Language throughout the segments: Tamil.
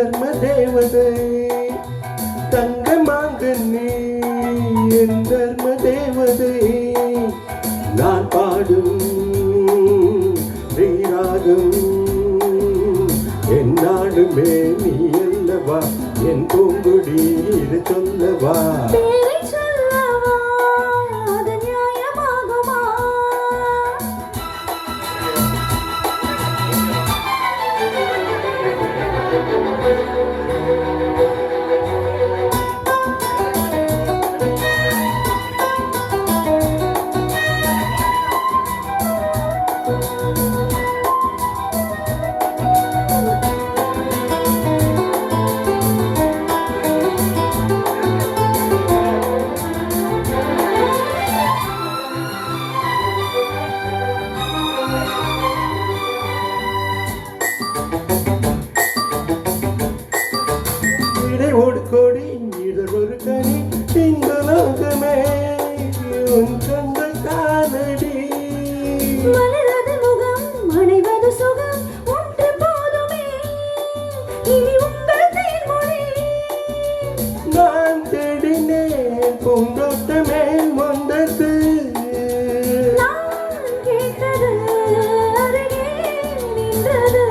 தர்ம தேவதை தங்கமாக நீ என் தர்ம தேவதை நான் பாடும் நீராகும் என்னாலுமே நீ அல்லவா என் பூங்குடி இது சொல்லவா ஓடு கோடி இதழ் ஒரு கனி இந்த லோகமே உன் சொந்த காலடி மலரது முகம் அணைவது சுகம் ஒன்று போதுமே இனி உங்கள் தேன்மொழி நான் தேடினேன் பூந்தோட்டமே வந்தது நான் கேட்டது அருகே நின்றது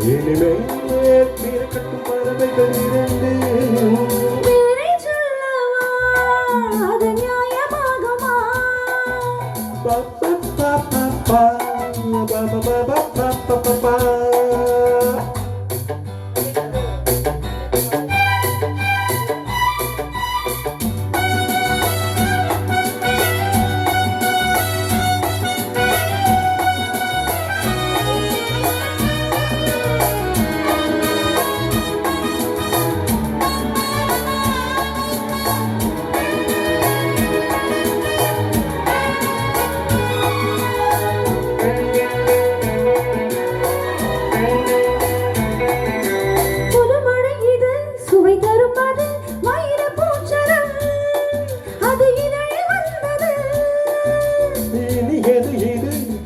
இனிமேல் பிறக்கட்டும் பறவைகள் இரண்டு பேரை சொல்லவா அது நியாயமாகுமா பாப்பா பாப்பா பாப்பா பாப்பா பாப்பா பாப்பா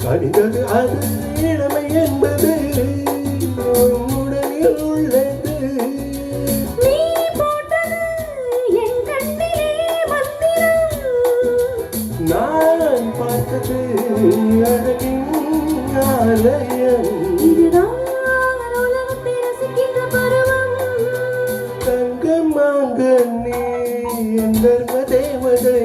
கணிந்தது அது இளமை என்பது உடலில் உள்ளது நீ போட்டது என் கண்ணிலே மந்திரம் நான் பார்த்தது அழகின் ஆலயம் இதுதான் உலகத்தை ரசிக்கின்ற பருவம் தங்கமாக நீ என் தர்ம தேவதை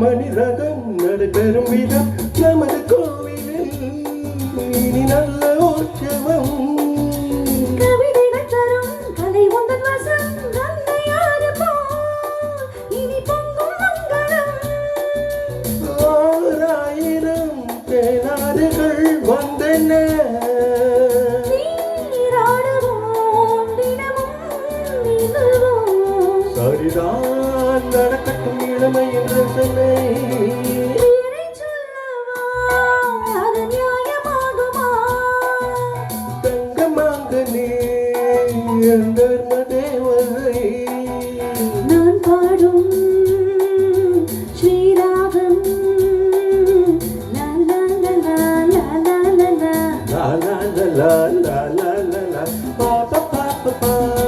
மணி ரகம் நடைபெறும் விதம் நமது கோவிலில் இனி நல்ல உற்சவம் கவிதைகள் தரும் கலை உந்தன் வசம் கங்கையாறு போல் இனி பொங்கும் மங்களம் ஓராயிரம் தேனாறுகள் வந்தன நீராடுவோம் தினமும் நீந்துவோம் சரிதான் நடக்கட்டும் இளமை என்ற சொல்லை பேரை சொல்லவா அது நியாயமாகுமா தங்கமாக நீ என் தர்ம தேவதை நான் பாடும் ஸ்ரீராகம் லா லா லா லா லா லா லா la la la la la la la la pa pa pa pa pa